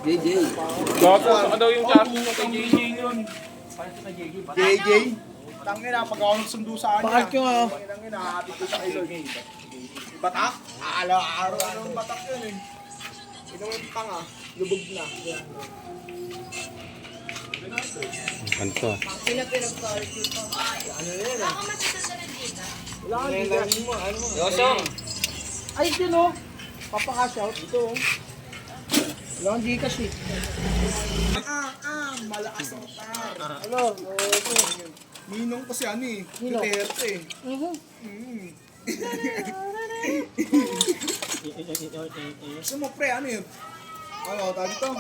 JJ. Gago, saka daw yung chat mo kay JJ yun. JJ? Tangina, pag ako nagsundo sa kanya. Bakit yung ako? Tangina, hahatid ko siya kay Lord. Batak? Araw ng batak yun eh. Inuwin tanga, lubog na. Kanto. Sila pinag-party pa. Ano yun ah? Ako masusunod dito. Wala kang ligarin mo, ano mo? Yosong. Ay, din oh. Papaka-shout. Ito oh. Wala kang Gcash eh. Malakas ang tar. Ano? Ninong kasi ano eh, Nino? Duterte eh. Gusto mo pre, ano yun? Ano, tawag ito?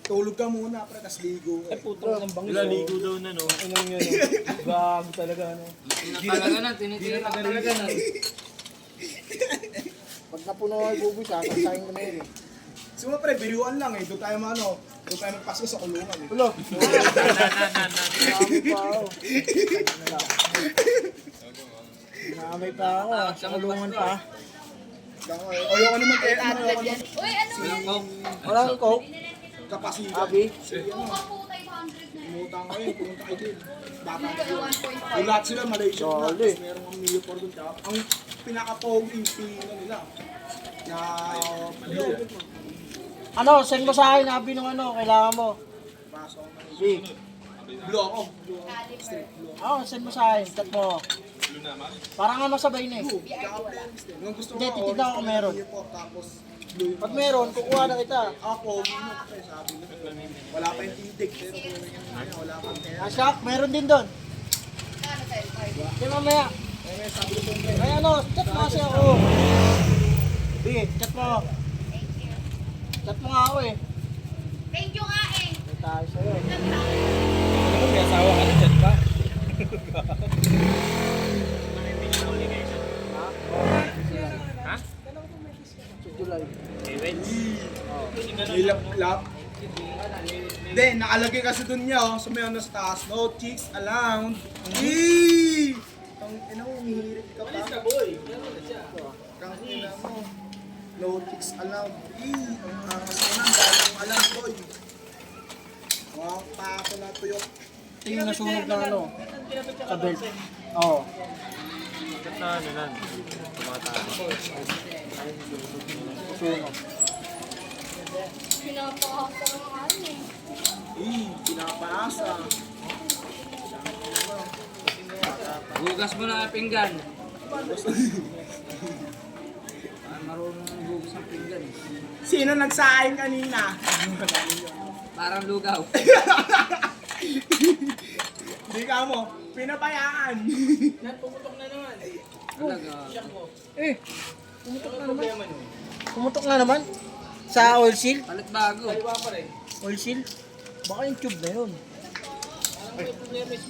Tulog ka muna pre, tas ligo. Ay, putang ng bangis. Nalaligo daw na no. Inang yun oh. Gago talaga ano. Talaga na, tinitira ka talaga na. Pag napuno ay buboy, sasasayin ko na yun eh. Gusto mo pre, biruan lang eh. Doon tayo doon tayo magpasko sa kulungan eh. Ulo. Nakamay pa ako. Nakamay pa ako ah. Sa kulungan pa. Ayoko naman kayo, ayoko naman. Uy, ano yan? Wala kang coke? Kapasigan. Abi? Kuha po 500 na yun. Umutang kayo, pumunta kayo din. Bata Dito kayo. na 1.5. Yung lahat sila Malaysia na, Solid. tapos merong ang Mio for doon. Ang pinaka-pogi pino nila. Na blue. Ano, send mo sa akin, Abi, nung ano, kailangan mo. Paso ako na. Big. Blue ako. Blue ako. Caliper. Oo, send mo sa akin, chat mo. Para nga masabay na eh. Blue. Tsaka blends din. Nung gusto Hindi, ko, titignan ko kung meron. Mio for, tapos blue yung Pag meron, kukuha na kita. ako, Mio, pre, sabi nila. Wala pa yung tindig, pero wala pa. Ashak, meron din doon. Ano tayo? 5. Di mamaya. Kaya sabi ko pre, Ay ano, chat mo kasi ako. Big, chat mo. Thank you. Chat mo nga ako eh. Thank you nga eh. May tayo sa'yo. Ano, may asawa ka na dyan pa? Ha? Sa July. nilap-lap. Hindi, nakalagay kasi dun niya, oh. So may ano sa taas, no chicks allowed. Eee! Ang ina mo, umihirit ka pa. Kang ina mo. No chicks allowed. Eee! Ang angas ko na, dahil ang alam, boy. Wow, pa ako na tuyok. Ito yung nasunog ng ano, sa belt. Oo. Bakit na ano lang? Tumatama. Sunog. Pinapakasa ng ano eh. Eee! Pinapaasa. Hugas mo na ang pinggan. Marunong hugas ng pinggan. Sino nagsaing kanina? Parang lugaw. Hindi ka mo, pinabayaan. Talaga. Eh, pumutok na naman. Pumutok na naman. Sa oil seal? Palit bago. Oil seal? Baka yung tube na yun.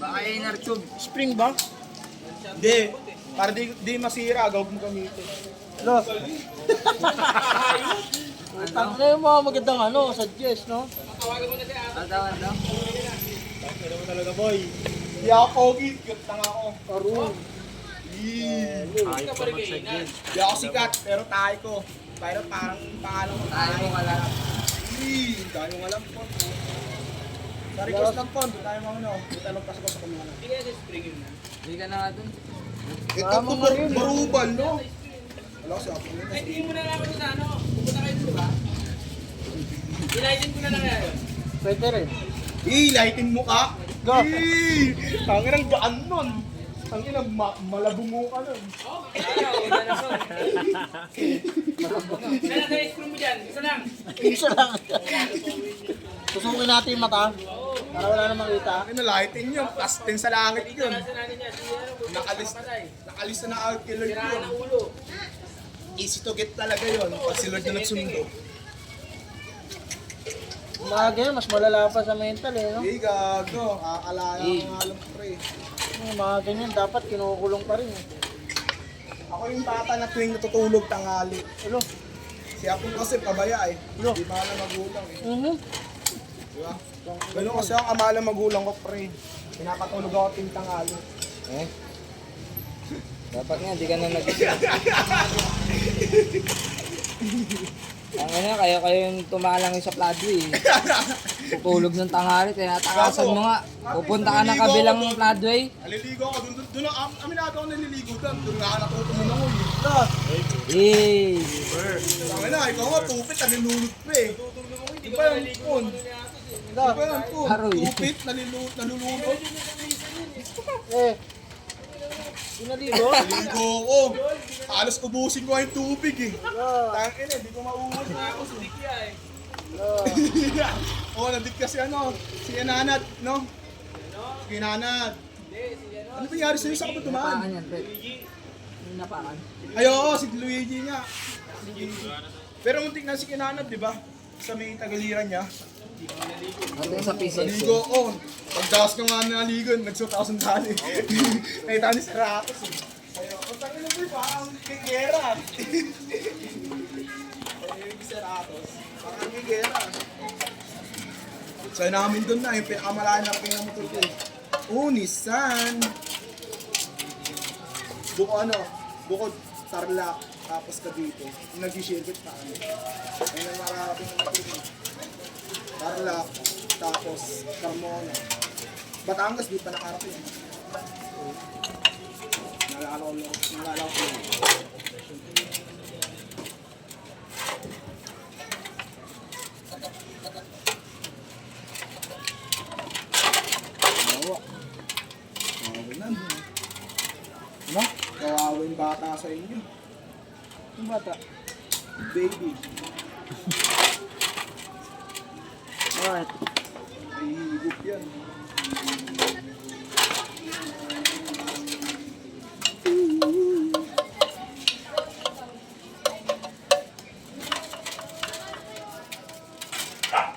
Baka inner tube. Spring ba? Hindi, para di masira, gawag mo gamitin. Ano? Tang na yung mga magandang ano, suggest, no? Tatawan daw. Ano mo talaga, boy? Hindi ako pogi, cute lang ako. Karoon. Ayos ka mag-suggest. Hindi ako sikat, pero tayo ko. Pero parang pangalan ko Tayo mo ka lang. Dahil yung alam po. Sa request lang po, doon tayo mga ano. Doon tayo magpasok sa kumana. Hindi ka na nga dun. Ito po, marubal, no? Wala ko siya. Ay, tingin mo na lang ako sa ano. Pupunta kayo dito ba? Ilighten ko na lang yan. Pwede rin. Lightin mo ka. Go. Tangin ang gaan nun. Tangin ang malabungo ka nun. Oo, wala na po. Kaya na screw mo dyan. Isa lang. Isa lang. Susukin natin yung mata. Para wala na makita. Tangin na lightin yun. Plastin sa langit yun. Nasa natin yan. Sige, ano, Nakalis na out killer siraan yun. ang ulo. Easy to get talaga yun. Pag si Lord na nagsundo. Mga ganyan, mas malala pa sa mental eh, no? Hey, gago. Kaakalaya ko nga lang pre. Yung mga ganyan, dapat kinukulong pa rin eh. Ako yung bata na tuwing natutulog tangali. Ano? Si Apo kasi pabaya eh. Ano? Di mahal na magulang eh. Di ba? Ganun Ganun kasi ang amala magulang ko pre. Pinapatulog ako ting tangali. Eh? Dapat nga, di ka na nag-isip. Ang kayo yung tumalang sa Floodway. Tutulog ng tanghali, tinatakasan mo nga. Pupunta ka ng kabilang Floodway. Naliligo ako. Doon aminado ako naliligo doon. Doon nga natutunan ako. Eh. Tama na, ikaw nga tupit, nalilunod pa eh. Di ba yung phone? Di ba yung phone? Aroy. Tupit, nalulunod. Pinaligo? Naliligo ako. Halos ubusin ko yung tubig eh. Tangin eh, di ko mauubos na ako. Oo, nadik kasi si Inanat, no? Si Inanat. Ano nangyari sa'yo sa kapatumaan? Napakan yan, Pet. Yung napakan. Ay, oo, si Luigi nga. Pero muntik na si Kinanat, di ba? Sa may tagaliran niya. Ito yung sa PCX. Naligo ako. Pagdaos ko nga naligo, nagsuot ako sandali. Nakita ni Seratos eh. Ayun, ang takin na boy, parang kay Gerard. Ayun, Seratos. Parang kay Gerard. Sa'yo namin doon na, yung pinakamalaan na pinamotor ko eh. Oh, Nissan. Bukod Tarlac, tapos Cavite. Yung nag-circuit pa kami. Ayun ang mararating na motor ko. Tarlac, tapos Carmona. Batangas, di pa nakarating. Nalala ko. Kawawa. Kawawa na. Ano? Kawawa yung bata sa inyo. Yung bata? Baby. Alright. Ay, higup yan.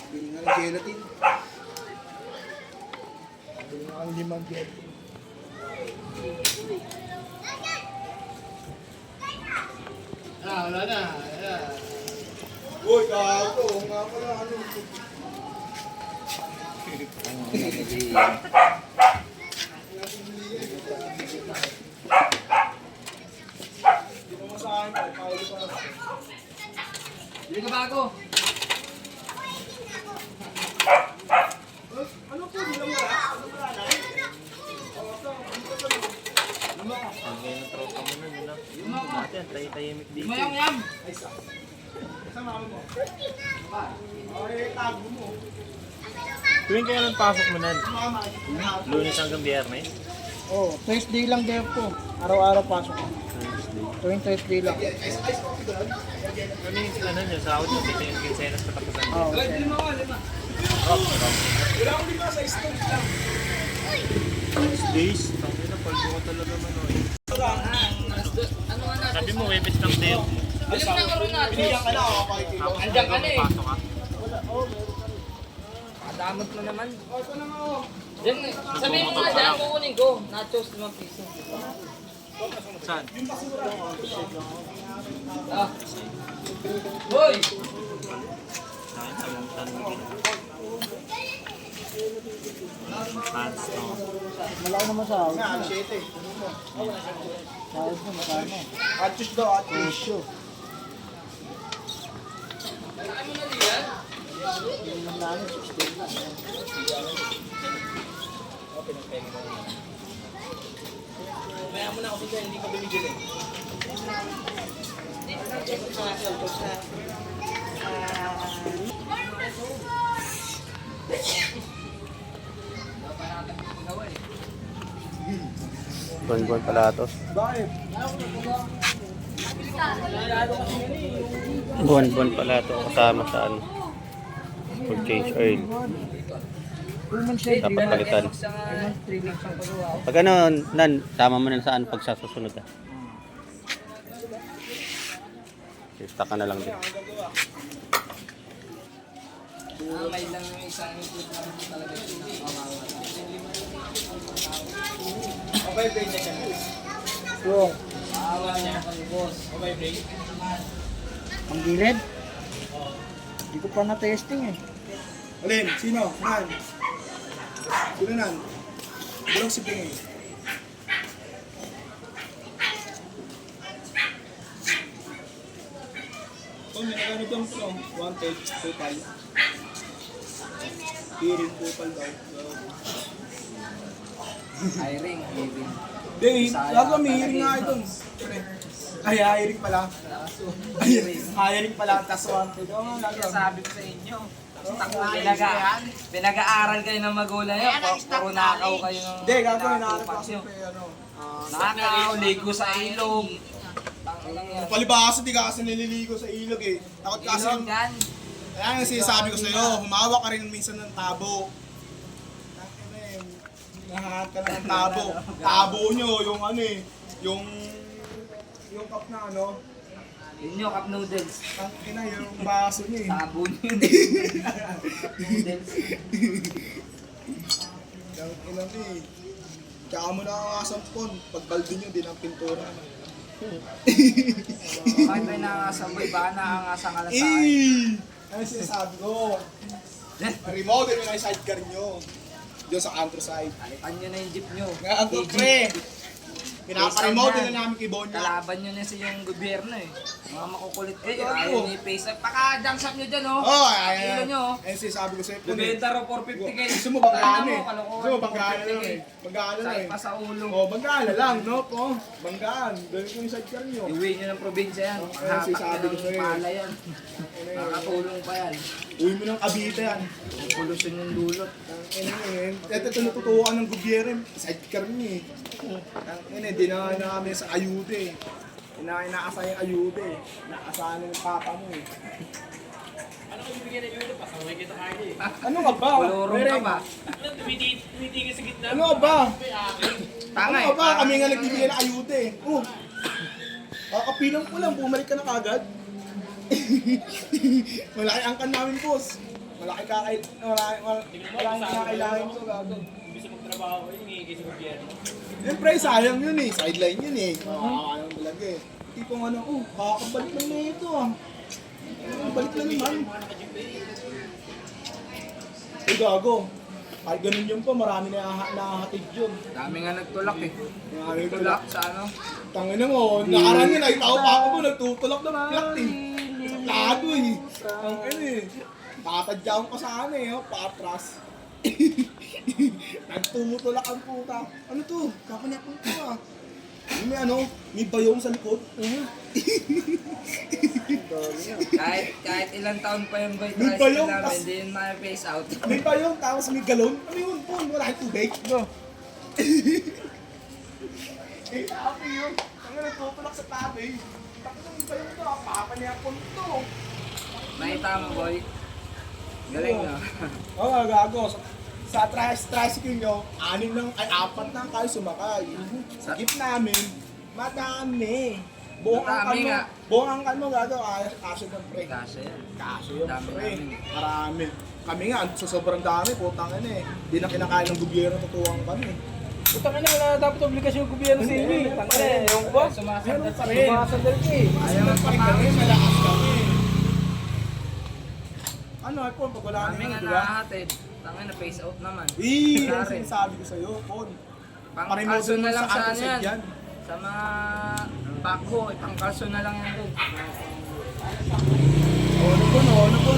Bili nga ng gelatin. Bili nga ng limang gelatin. Wala na. Uy, gago. Nga pala, ano? Hindi mo masahin, paulo pa na. Hindi ka bago. Ano po? Hindi lang wala? Ano wala na? Ang gaya ng tropa mo nun, yun lang. Dati, ang tayo-tayimik dito. Mayang-yam. Ay, sa. Sa mama mo. Okay, tago mo. Tuwing kaya lang pasok mo nan? Mama. Lunes hanggang Biyernes? Oh, Thursday lang din po. Araw-araw pasok ko. Thursday. Tuwing Thursday lang. Ano yung ano nyo, sahod nyo, dito yung kinsenas patapusan nyo. Oh, okay. Wala ko lima sa stock lang. Days? Tangin na, paldo ka talaga man o eh. Ano nga natin? Sabi mo, webes ng day off mo. Alam na nga rin natin. Binigyan ka na ako pakikilo. Tapos Andiyan ka na eh. pasok ka. Damot mo naman. Oh, ito na nga ako. Diyan, sabihin mo nga dyan, kukunin ko. Nachos, 5 piso. Saan? Ah. Hoy! Saan? Tamuntan mo din. Pants, no? Malaki naman sa house. Nga, alas 7. Sa house mo, magkano? Atchus daw, atchus. Presyo. Yung namin, 16 lang. Kaya mo na ako dito, hindi ka bumibili. Buwan-buwan palatos. Bakit? Buwan-buwan palato kasama sa ano. Full change oil. 2 months na, 3 Dapat months. palitan. 3 months, 3 weeks ang pagawa ko. Pag ano, nan, tama mo na saan pag sa susunod ah. Sista ka na lang din. May lang yung isang input na talaga pinakamawa. Okay, pwede ka na. Yung, Awa niya kami, boss. Okay, break. ang gilid? Hindi ko pa na-testing eh. Alin, sino? Nan? Sino nan? Bulong si Pingay. Oh, may nagano daw ito. Wanted, total. Hearing total daw. Hiring, hiring. Hindi, gago, may hearing nga ito. Ay, hiring pala. Hiring pala, tas wanted. Oo nga, gago. Sabi ko sa inyo. Pinag-aaral kayo ng magulang nyo. Puro nakaw kayo ng Hindi, gago, hinahanap nakupat kasi nyo. ano. Nakaw, ligo sa ilog. Tangina yan. Palibasa, di ka kasi nililigo sa ilog eh. Takot kasi Ilog yung... yan. Kaya nga sinasabi ko sa'yo, humawak ka rin minsan ng tabo. Nahanap ka na ng tabo. Tabo nyo, yung ano eh, yung cup na ano, Yun yung cup noodles. tangina yung baso nyo eh. Sabon yun. Noodles. Tangina mo eh. Tsaka mo nakakasampon, pag balde nyo, din ang pintura. Bakit tayo nakakasaboy? Baka nakakasang ka na sa akin. Eh! Ano sinasabi ko? Remodel nyo na yung sidecar nyo. Diyan sa countryside. Palitan nyo na yung jeep nyo. Gago pre! Pinaka-remodel na namin kay Bonya. Kalaban nyo na sa yung gobyerno eh. Mga makukulit. Eh, Gago. ayaw ni face. Paka-junk shop nyo dyan oh. Oh, Kilo nyo oh. ayun sinasabi ko sa'yo. Bumenta ro 450 kayo. Gusto mo banggaan eh. Kalokohan, Gusto mo banggaan lang 450K. eh. Banggaan lang Sakit eh. pa sa ulo. Oh, banggaan lang, no po. Banggaan. Dahil ko yung sidecar nyo. Iuwi nyo ng probinsya yan. Ayun, sinasabi ko ng sa'yo. pala yan. Nakatulong pa yan. Uwi mo ng Cavite yan. Polusyon yung dulot. Ito tinututukan ng gobyerno. Sidecar nyo eh. Hindi na namin sa ayude eh. Inaasa yung ayude eh. Inaasahan ng papa mo eh. Ano kung bibigyan ng euro? Pasaway kita kaya eh. Ano ka ba? Kulurong ka ba? Ano, tumitigil sa gitna? Ano ka ba? Tanga Ano eh. ka ba? Kami nga nagbibigay ng ayude eh. Oh. Kakapilang ko lang, bumalik ka na kagad. Malaki ang kan namin, boss. Malaki kakailangan ko, gago. Imbis na magtrabaho ko, hingigil sa gobyerno. Siyempre, sayang yun eh. Sideline yun eh. Makakakalang talaga eh. Tipong ano, kakabalik lang na ito ah. Balik lang naman. Eh, gago. Kahit ganun yun pa, marami na nakahatid yun. Dami nga nagtulak eh. Marami Tulak sa ano? Tangina mo, nakaraan yun, nakita ko pa ako mo, nagtutulak ng plak eh. Tago eh. Tangina eh. Nakatadyawan pa sa ano eh, patras. Nagtumutulak ang puta. Ano to? Kapanyapan ko ah. May ano, may bayong sa likod. Kahit ilang taon pa yung boy May tricycle bayong, namin, tas- hindi yun ma-face out. May bayong, tapos may galon. Ano yun po? Wala yung tubig. No. Eh, tabi yun. Ang nagtutulak sa tabi. Tapos ang bayong to, papanyapan to. Nakita mo boy? Galing na. Oo, gago. Sa tricycle nyo, 4 lang kayo sumakay. Sa jeep namin, madami. Madami nga. Buong angkan mo, gago. Kasyo ng pre. Kasha yan. Kasyo yung Dami pre. namin. Marami. Kami nga, sa sobrang dami, putang ina eh. Hindi na kinakain ng gobyerno, tutuwang kami. Putang ina, wala na dapat obligasyon ng gobyerno sa inyo eh. Tangina, ewan ko ba? Sumasandal pa rin. Sumasandal ka eh. Ayaw Ayaw pa rin kami, malakas kami. Ano, ay po, pag wala Kami naman, nga di ba? nakahatid. Tangin na face out naman. Ang Sorry. sinasabi ko sa'yo, Pon. Pangkalso na lang sa ano countryside yan. yan. Sa mga backhoe, pangkalso na lang yan doon. Ano po?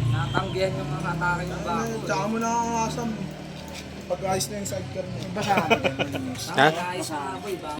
Natanggihan yung mga atake ng backhoe. Tsaka mo nakakasam. Pag-ayos na yung sidecar mo. Basahan. Nakakaayos na boy ba?